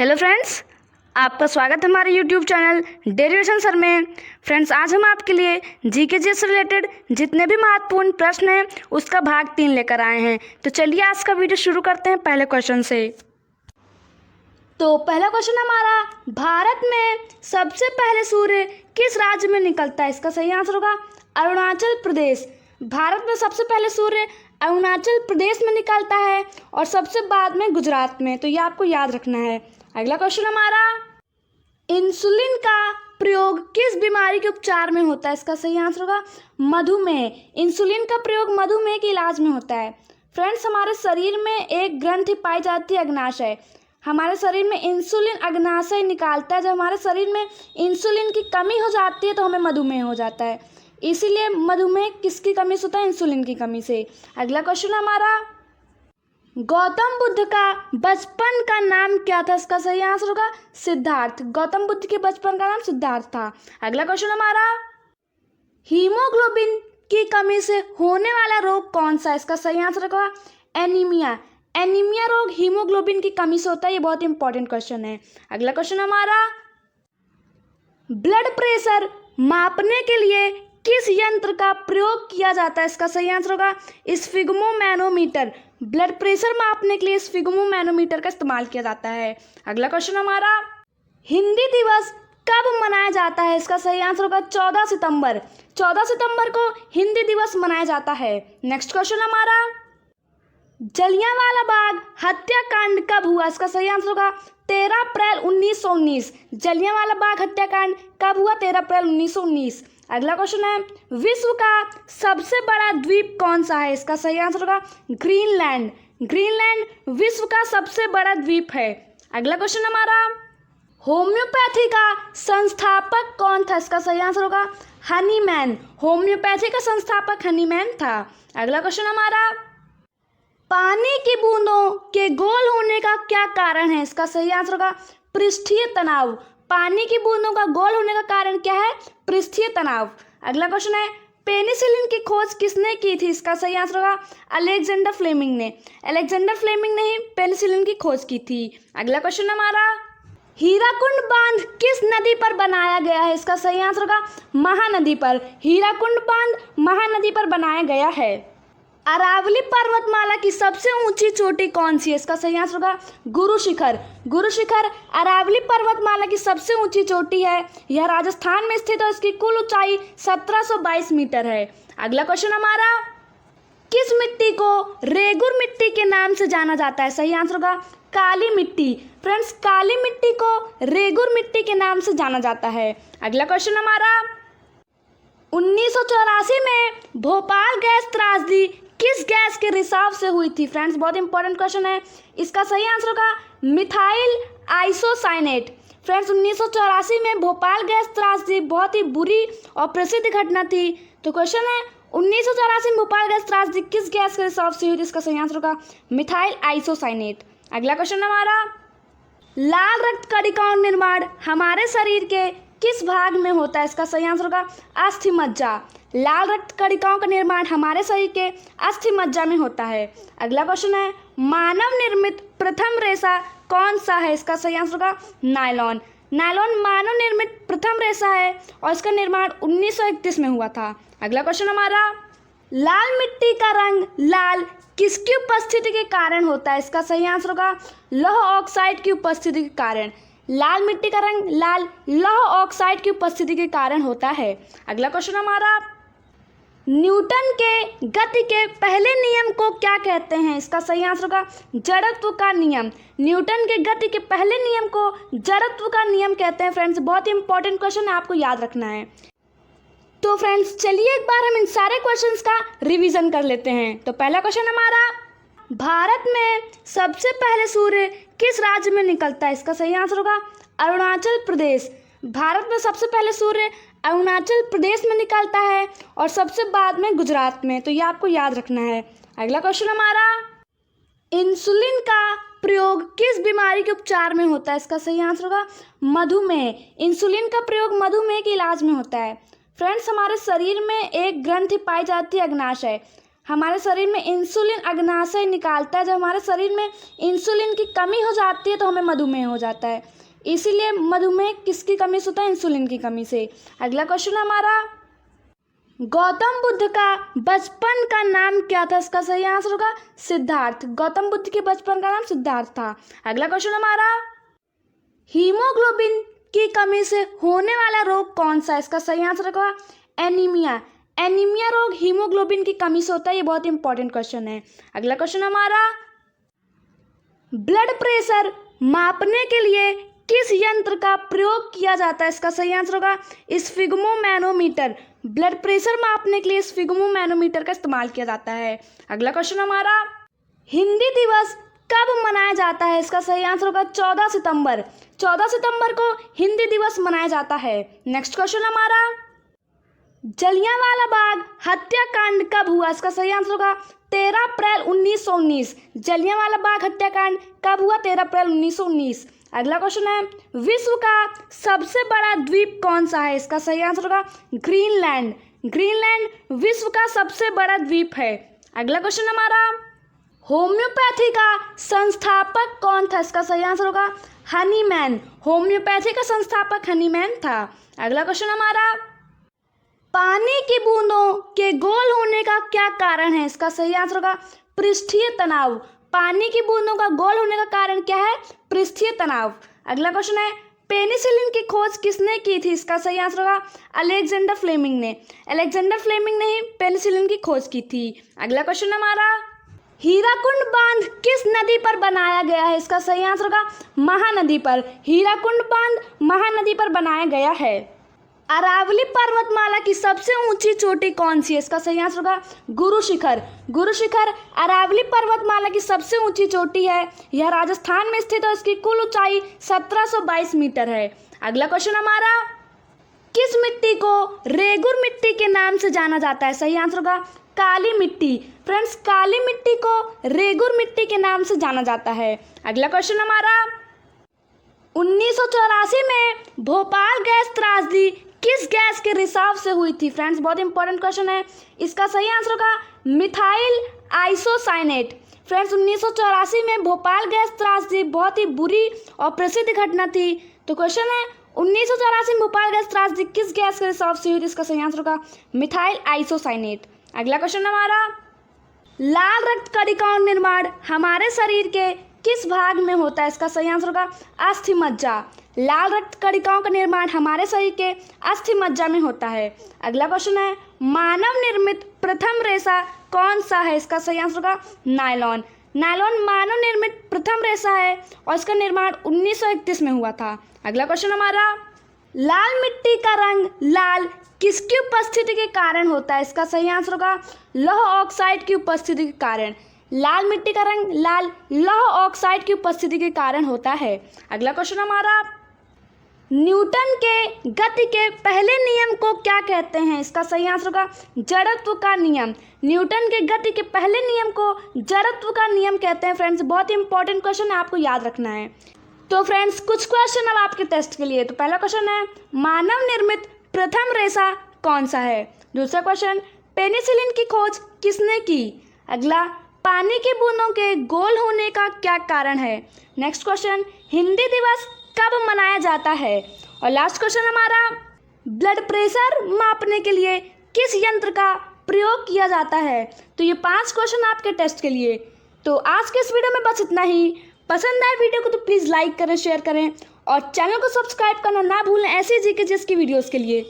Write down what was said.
Hello friends, आपका स्वागत है हमारे यूट्यूब चैनल डेरिवेशन सर में। फ्रेंड्स, आज हम आपके लिए जीके जी से रिलेटेड जितने भी महत्वपूर्ण प्रश्न हैं उसका भाग 3 लेकर आए हैं। तो चलिए आज का वीडियो शुरू करते हैं पहले क्वेश्चन से। तो पहला क्वेश्चन हमारा, भारत में सबसे पहले सूर्य किस राज्य में निकलता है? इसका सही आंसर होगा अरुणाचल प्रदेश। भारत में सबसे पहले सूर्य अरुणाचल प्रदेश में निकलता है और सबसे बाद में गुजरात में। तो ये आपको याद रखना है। अगला क्वेश्चन हमारा, इंसुलिन का प्रयोग किस बीमारी के उपचार में होता है? इसका सही आंसर होगा मधुमेह। इंसुलिन का प्रयोग मधुमेह के इलाज में होता है। फ्रेंड्स, हमारे शरीर में एक ग्रंथि पाई जाती है अग्नाशय। हमारे शरीर में इंसुलिन अग्नाशय निकालता है। जब हमारे शरीर में इंसुलिन की कमी हो जाती है तो हमें मधुमेह हो जाता है। इसीलिए मधुमेह किसकी कमी से होता है? इंसुलिन की कमी से। अगला क्वेश्चन हमारा, गौतम बुद्ध का बचपन का नाम क्या था? इसका सही आंसर होगा सिद्धार्थ। गौतम बुद्ध के बचपन का नाम सिद्धार्थ था। अगला क्वेश्चन हमारा, हीमोग्लोबिन की कमी से होने वाला रोग कौन सा है? इसका सही आंसर होगा एनीमिया। एनीमिया रोग हीमोग्लोबिन की कमी से होता है। ये बहुत इंपॉर्टेंट क्वेश्चन है। अगला क्वेश्चन हमारा, ब्लड प्रेशर मापने के लिए किस यंत्र का प्रयोग किया जाता है? इसका सही आंसर होगा स्फिग्मोमैनोमीटर। ब्लड प्रेशर मापने के लिए स्फिग्मोमैनोमीटर का इस्तेमाल किया जाता है। अगला क्वेश्चन हमारा, हिंदी दिवस कब मनाया जाता है? इसका सही आंसर होगा 14 सितंबर। 14 सितंबर को हिंदी दिवस मनाया जाता है। नेक्स्ट क्वेश्चन हमारा, जलियांवाला बाग हत्याकांड कब हुआ? इसका सही आंसर होगा 13 अप्रैल 1919। जलियांवाला बाग हत्याकांड कब हुआ? 13 अप्रैल 1919। अगला क्वेश्चन है, विश्व का सबसे बड़ा द्वीप कौन सा है? इसका सही आंसर होगा ग्रीनलैंड। ग्रीनलैंड विश्व का सबसे बड़ा द्वीप है। अगला क्वेश्चन हमारा, होम्योपैथी का संस्थापक कौन था? इसका सही आंसर होगा हनीमैन। होम्योपैथी का संस्थापक हनीमैन था। अगला क्वेश्चन हमारा, पानी की बूंदों के गोल होने का क्या कारण है? इसका सही आंसर होगा पृष्ठीय तनाव। पानी की बूंदों का गोल होने का कारण क्या है? पृष्ठीय तनाव। अगला क्वेश्चन है, पेनिसिलिन की खोज किसने की थी? इसका सही आंसर होगा अलेक्जेंडर फ्लेमिंग ने। अलेक्जेंडर फ्लेमिंग ने ही पेनिसिलिन की खोज की थी। अगला क्वेश्चन हमारा, हीराकुंड बांध किस नदी पर बनाया गया है? इसका सही आंसर होगा महानदी पर। हीराकुंड बांध महानदी पर बनाया गया है। अरावली पर्वतमाला की सबसे ऊंची चोटी कौन सी है? इसका सही आंसर होगा गुरु शिखर। गुरु शिखर अरावली पर्वतमाला की सबसे ऊंची चोटी है। यह राजस्थान में स्थित है। इसकी कुल ऊंचाई 1722 मीटर है। अगला क्वेश्चन हमारा, किस मिट्टी को रेगुर मिट्टी के नाम से जाना जाता है? सही आंसर होगा काली मिट्टी। फ्रेंड्स, काली मिट्टी को रेगुर मिट्टी के नाम से जाना जाता है। अगला क्वेश्चन हमारा, 1984 में भोपाल गैस त्रासदी किस गैस के रिसाव से हुई थी? फ्रेंड्स, बहुत इंपॉर्टेंट क्वेश्चन है। इसका सही आंसर होगा मिथाइल आइसोसाइनेट। फ्रेंड्स, 1984 में भोपाल गैस त्रासदी बहुत ही बुरी और प्रसिद्ध घटना थी। तो क्वेश्चन है, 1984 में भोपाल गैस त्रासदी किस गैस के रिसाव से हुई थी? इसका सही आंसर होगा मिथाइल आइसोसाइनेट। अगला क्वेश्चन हमारा, लाल रक्त कणिकाओं का निर्माण हमारे शरीर के किस भाग में होता है? इसका सही आंसर होगा अस्थि मज्जा। लाल रक्त कणिकाओं का निर्माण हमारे शरीर के अस्थि मज्जा में होता है। अगला क्वेश्चन है, मानव निर्मित प्रथम रेशा कौन सा है? इसका सही आंसर होगा नायलॉन। नायलॉन मानव निर्मित प्रथम रेशा है और इसका निर्माण 1931 में हुआ था। अगला क्वेश्चन हमारा, लाल मिट्टी का रंग लाल किसकी उपस्थिति के कारण होता है? इसका सही आंसर होगा लौह ऑक्साइड की उपस्थिति के कारण। लाल मिट्टी का रंग लाल लौह ऑक्साइड की उपस्थिति के कारण होता है। अगला क्वेश्चन हमारा, न्यूटन के गति के पहले नियम को क्या कहते हैं? इसका सही आंसर होगा जड़त्व का नियम। न्यूटन के गति के पहले नियम को जड़त्व का नियम कहते हैं। फ्रेंड्स, बहुत ही इंपॉर्टेंट क्वेश्चन है, आपको याद रखना है। तो फ्रेंड्स, चलिए एक बार हम इन सारे क्वेश्चंस का रिवीजन कर लेते हैं। तो पहला क्वेश्चन हमारा, भारत में सबसे पहले सूर्य किस राज्य में निकलता है? इसका सही आंसर होगा अरुणाचल प्रदेश। भारत में सबसे पहले सूर्य अरुणाचल प्रदेश में निकलता है और सबसे बाद में गुजरात में। तो ये आपको याद रखना है। अगला क्वेश्चन हमारा, इंसुलिन का प्रयोग किस बीमारी के उपचार में होता है? इसका सही आंसर होगा मधुमेह। इंसुलिन का प्रयोग मधुमेह के इलाज में होता है। फ्रेंड्स, हमारे शरीर में एक ग्रंथि पाई जाती है अग्नाशय। हमारे शरीर में इंसुलिन अग्नाशय निकालता है। जब हमारे शरीर में इंसुलिन की कमी हो जाती है तो हमें मधुमेह हो जाता है। इसीलिए मधुमेह किसकी कमी से होता है? इंसुलिन की कमी से। अगला क्वेश्चन हमारा, गौतम बुद्ध का बचपन का नाम क्या था? इसका सही आंसर होगा सिद्धार्थ। गौतम बुद्ध के बचपन का नाम सिद्धार्थ था। अगला क्वेश्चन हमारा, हीमोग्लोबिन की कमी से होने वाला रोग कौन सा है? इसका सही आंसर होगा एनीमिया। एनीमिया रोग हीमोग्लोबिन की कमी से होता है। ये बहुत इंपॉर्टेंट क्वेश्चन है। अगला क्वेश्चन हमारा, ब्लड प्रेशर मापने के लिए किस यंत्र का प्रयोग किया जाता है? इसका सही आंसर होगा स्फिग्मोमैनोमीटर। ब्लड प्रेशर मापने के लिए स्फिग्मोमैनोमीटर का इस्तेमाल किया जाता है। अगला क्वेश्चन हमारा, हिंदी दिवस कब मनाया जाता है? इसका सही आंसर होगा 14 सितंबर। 14 सितंबर को हिंदी दिवस मनाया जाता है। नेक्स्ट क्वेश्चन हमारा, जलियांवाला बाग हत्याकांड कब हुआ? इसका सही आंसर होगा 13 अप्रैल 1919। जलियांवाला बाग हत्याकांड कब हुआ? 13 अप्रैल 1919। अगला क्वेश्चन है, विश्व का सबसे बड़ा द्वीप कौन सा है? इसका सही आंसर होगा ग्रीनलैंड। ग्रीनलैंड विश्व का सबसे बड़ा द्वीप है। अगला क्वेश्चन हमारा, होम्योपैथी का संस्थापक कौन था? इसका सही आंसर होगा हनीमैन। होम्योपैथी का संस्थापक हनीमैन था। अगला क्वेश्चन हमारा, पानी की बूंदों के गोल होने का क्या कारण है? इसका सही आंसर होगा पृष्ठीय तनाव। पानी की बूंदों का गोल होने का कारण क्या है? पृष्ठीय तनाव। अगला क्वेश्चन है, पेनिसिलिन की खोज किसने की थी? इसका सही आंसर होगा अलेक्जेंडर फ्लेमिंग ने। अलेक्जेंडर फ्लेमिंग ने ही पेनिसिलिन की खोज की थी। अगला क्वेश्चन हमारा, हीराकुंड बांध किस नदी पर बनाया गया है? इसका सही आंसर होगा महानदी पर। हीराकुंड बांध महानदी पर बनाया गया है। अरावली पर्वतमाला की सबसे ऊंची चोटी कौन सी है? इसका सही आंसर होगा गुरु शिखर। गुरु शिखर अरावली पर्वतमाला की सबसे ऊंची चोटी है। यह राजस्थान में स्थित है। इसकी कुल ऊंचाई 1722 मीटर है। अगला क्वेश्चन हमारा, किस मिट्टी को रेगुर मिट्टी के नाम से जाना जाता है? सही आंसर होगा काली मिट्टी। फ्रेंड्स, काली मिट्टी को रेगुर मिट्टी के नाम से जाना जाता है। अगला क्वेश्चन हमारा, 1984 में भोपाल गैस त्रासदी किस गैस के रिसाव से हुई थी? फ्रेंड्स, बहुत इंपॉर्टेंट क्वेश्चन है। इसका सही आंसर होगा मिथाइल आइसोसाइनेट। फ्रेंड्स, 1984 में भोपाल गैस त्रासदी बहुत ही बुरी और प्रसिद्ध घटना थी। तो क्वेश्चन है, 1984 में भोपाल गैस त्रासदी किस गैस के रिसाव से हुई थी? इसका सही आंसर होगा मिथाइल आइसोसाइनेट। अगला क्वेश्चन हमारा, लाल रक्त कणिकाओं निर्माण हमारे शरीर के किस भाग में होता है? इसका सही आंसर होगा अस्थि मज्जा। लाल रक्त कणिकाओं का निर्माण हमारे शरीर के अस्थि मज्जा में होता है। अगला क्वेश्चन है, मानव निर्मित प्रथम रेशा कौन सा है? इसका सही आंसर होगा नायलॉन। नायलॉन मानव निर्मित प्रथम रेशा है और इसका निर्माण 1931 में हुआ था। अगला क्वेश्चन हमारा, लाल मिट्टी का रंग लाल किसकी उपस्थिति के कारण होता है? इसका सही आंसर होगा लौह ऑक्साइड की उपस्थिति के कारण। लाल मिट्टी का रंग लाल लौह ऑक्साइड की उपस्थिति के कारण होता है। अगला क्वेश्चन हमारा, न्यूटन के गति के पहले नियम को क्या कहते हैं? इसका सही आंसर होगा जड़त्व का नियम। न्यूटन के गति के पहले नियम को जड़त्व का नियम कहते हैं। फ्रेंड्स, बहुत ही इंपॉर्टेंट क्वेश्चन है, आपको याद रखना है। तो फ्रेंड्स, कुछ क्वेश्चन अब आपके टेस्ट के लिए। तो पहला क्वेश्चन है, मानव निर्मित प्रथम रेशा कौन सा है? दूसरा क्वेश्चन, पेनिसिलिन की खोज किसने की? अगला, पानी की बूंदों के गोल होने का क्या कारण है? नेक्स्ट क्वेश्चन, हिंदी दिवस कब मनाया जाता है? और लास्ट क्वेश्चन हमारा, ब्लड प्रेशर मापने के लिए किस यंत्र का प्रयोग किया जाता है? तो ये 5 क्वेश्चन आपके टेस्ट के लिए। तो आज के इस वीडियो में बस इतना ही। पसंद आए वीडियो को तो प्लीज़ लाइक करें, शेयर करें और चैनल को सब्सक्राइब करना ना भूलें ऐसी जीके जिसकी वीडियोस के लिए।